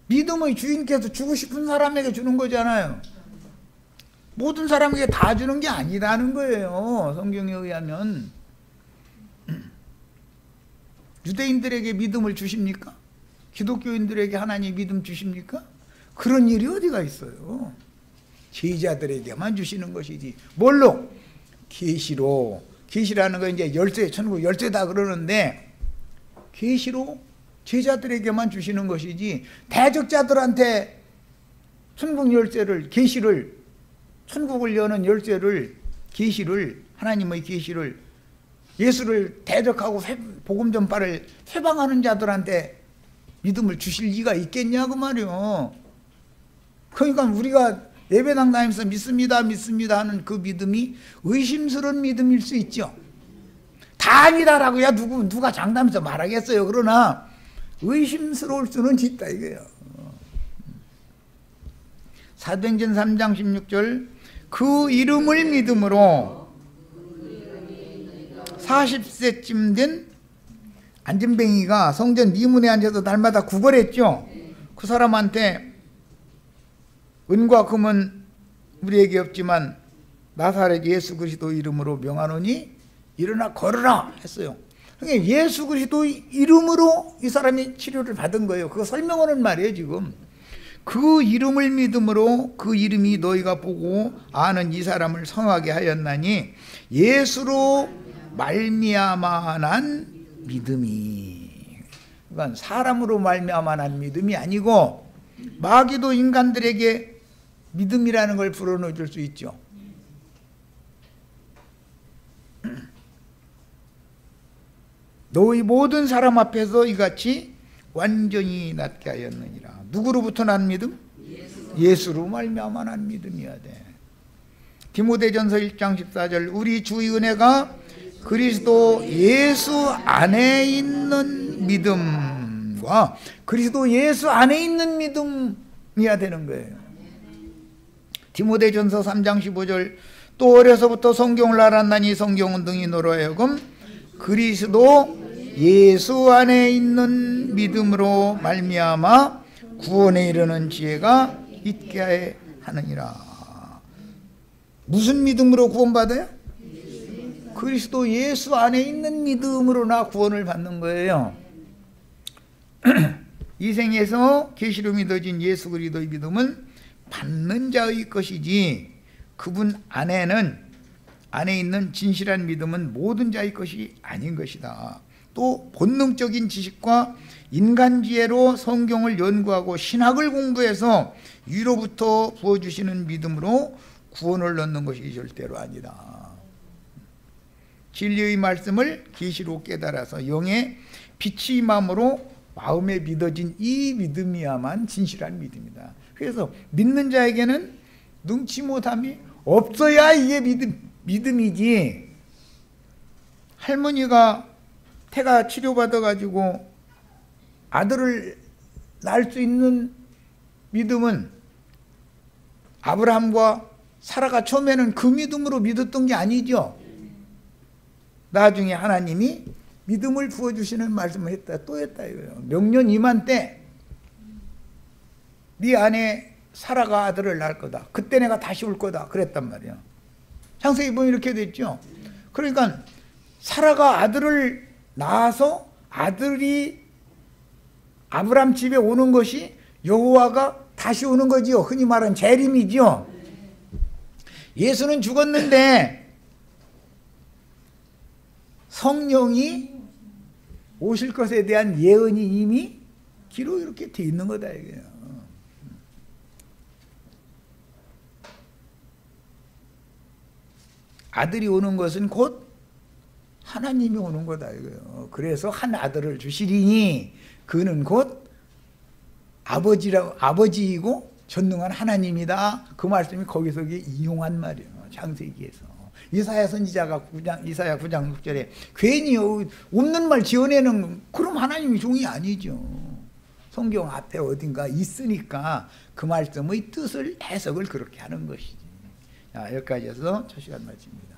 믿음의 주인께서 주고 싶은 사람에게 주는 거잖아요. 모든 사람에게 다 주는 게 아니라는 거예요. 성경에 의하면. 유대인들에게 믿음을 주십니까? 기독교인들에게 하나님 믿음 주십니까? 그런 일이 어디가 있어요. 제자들에게만 주시는 것이지. 뭘로? 계시로. 계시라는 거 이제 열쇠, 천국 열쇠다 그러는데 계시로 제자들에게만 주시는 것이지 대적자들한테 천국 열쇠를, 계시를, 천국을 여는 열쇠를, 계시를, 하나님의 계시를, 예수를 대적하고 복음 전파를 회방하는 자들한테 믿음을 주실 리가 있겠냐고 말이요. 그러니까 우리가 예배당 다니면서 믿습니다 믿습니다 하는 그 믿음이 의심스러운 믿음일 수 있죠. 다 아니다라고야 누가 장담해서 말하겠어요. 그러나 의심스러울 수는 있다 이거예요. 사도행전 3장 16절 그 이름을 믿음으로 40세쯤 된 안진뱅이가 성전 미문에 앉아서 날마다 구걸했죠. 그 사람한테 은과 금은 우리에게 없지만 나사렛 예수 그리스도 이름으로 명하노니 일어나 걸으라 했어요. 그러니까 예수 그리스도 이름으로 이 사람이 치료를 받은 거예요. 그거 설명하는 말이에요 지금. 그 이름을 믿음으로 그 이름이 너희가 보고 아는 이 사람을 성하게 하였나니 예수로 말미암아 난 믿음이. 그러니까 사람으로 말미암아 난 믿음이 아니고 마귀도 인간들에게 믿음이라는 걸 불어넣어 줄 수 있죠. 너희 모든 사람 앞에서 이같이 완전히 낫게 하였느니라. 누구로부터 난 믿음? 예수로 말미암아 난 믿음이어야 돼. 디모데전서 1장 14절 우리 주의 은혜가 그리스도 예수 안에 있는 믿음과 그리스도 예수 안에 있는 믿음이어야 되는 거예요. 디모데전서 3장 15절 또 어려서부터 성경을 알았나니 성경은 등이노로 하여금 그리스도 예수 안에 있는 믿음으로 말미암아 구원에 이르는 지혜가 있게 하느니라. 무슨 믿음으로 구원받아요? 그리스도 예수 안에 있는 믿음으로나 구원을 받는 거예요. 이 생에서 계시로 믿어진 예수 그리스도의 믿음은 받는 자의 것이지 그분 안에 있는 진실한 믿음은 모든 자의 것이 아닌 것이다. 또 본능적인 지식과 인간 지혜로 성경을 연구하고 신학을 공부해서 위로부터 부어주시는 믿음으로 구원을 얻는 것이 절대로 아니다. 진리의 말씀을 계시로 깨달아서 영의 빛이 임함으로 마음에 믿어진 이 믿음이야만 진실한 믿음이다. 그래서 믿는 자에게는 능치 못함이 없어야 이게 믿음이지. 할머니가 태가 치료받아가지고 아들을 낳을 수 있는 믿음은 아브라함과 사라가 처음에는 그 믿음으로 믿었던 게 아니죠. 나중에 하나님이 믿음을 부어주시는 말씀을 했다 또 했다 이거예요. 명년 이만 때 네 아내 사라가 아들을 낳을 거다. 그때 내가 다시 올 거다 그랬단 말이야. 창세기 보면 이렇게 됐죠. 그러니까 사라가 아들을 낳아서 아들이 아브람 집에 오는 것이 여호와가 다시 오는 거지요. 흔히 말하는 재림이지요. 예수는 죽었는데 성령이 오실 것에 대한 예언이 이미 기록 이렇게 돼 있는 거다 이게요. 아들이 오는 것은 곧 하나님이 오는 거다 이거예요. 그래서 한 아들을 주시리니 그는 곧 아버지이고 전능한 하나님이다. 그 말씀이 거기서 인용한 말이에요. 창세기에서. 이사야 선지자가 이사야 9장 6절에 괜히 없는 말 지어내는 그럼 하나님이 종이 아니죠. 성경 앞에 어딘가 있으니까 그 말씀의 뜻을 해석을 그렇게 하는 것이지. 자, 여기까지 해서 첫 시간 말씀입니다.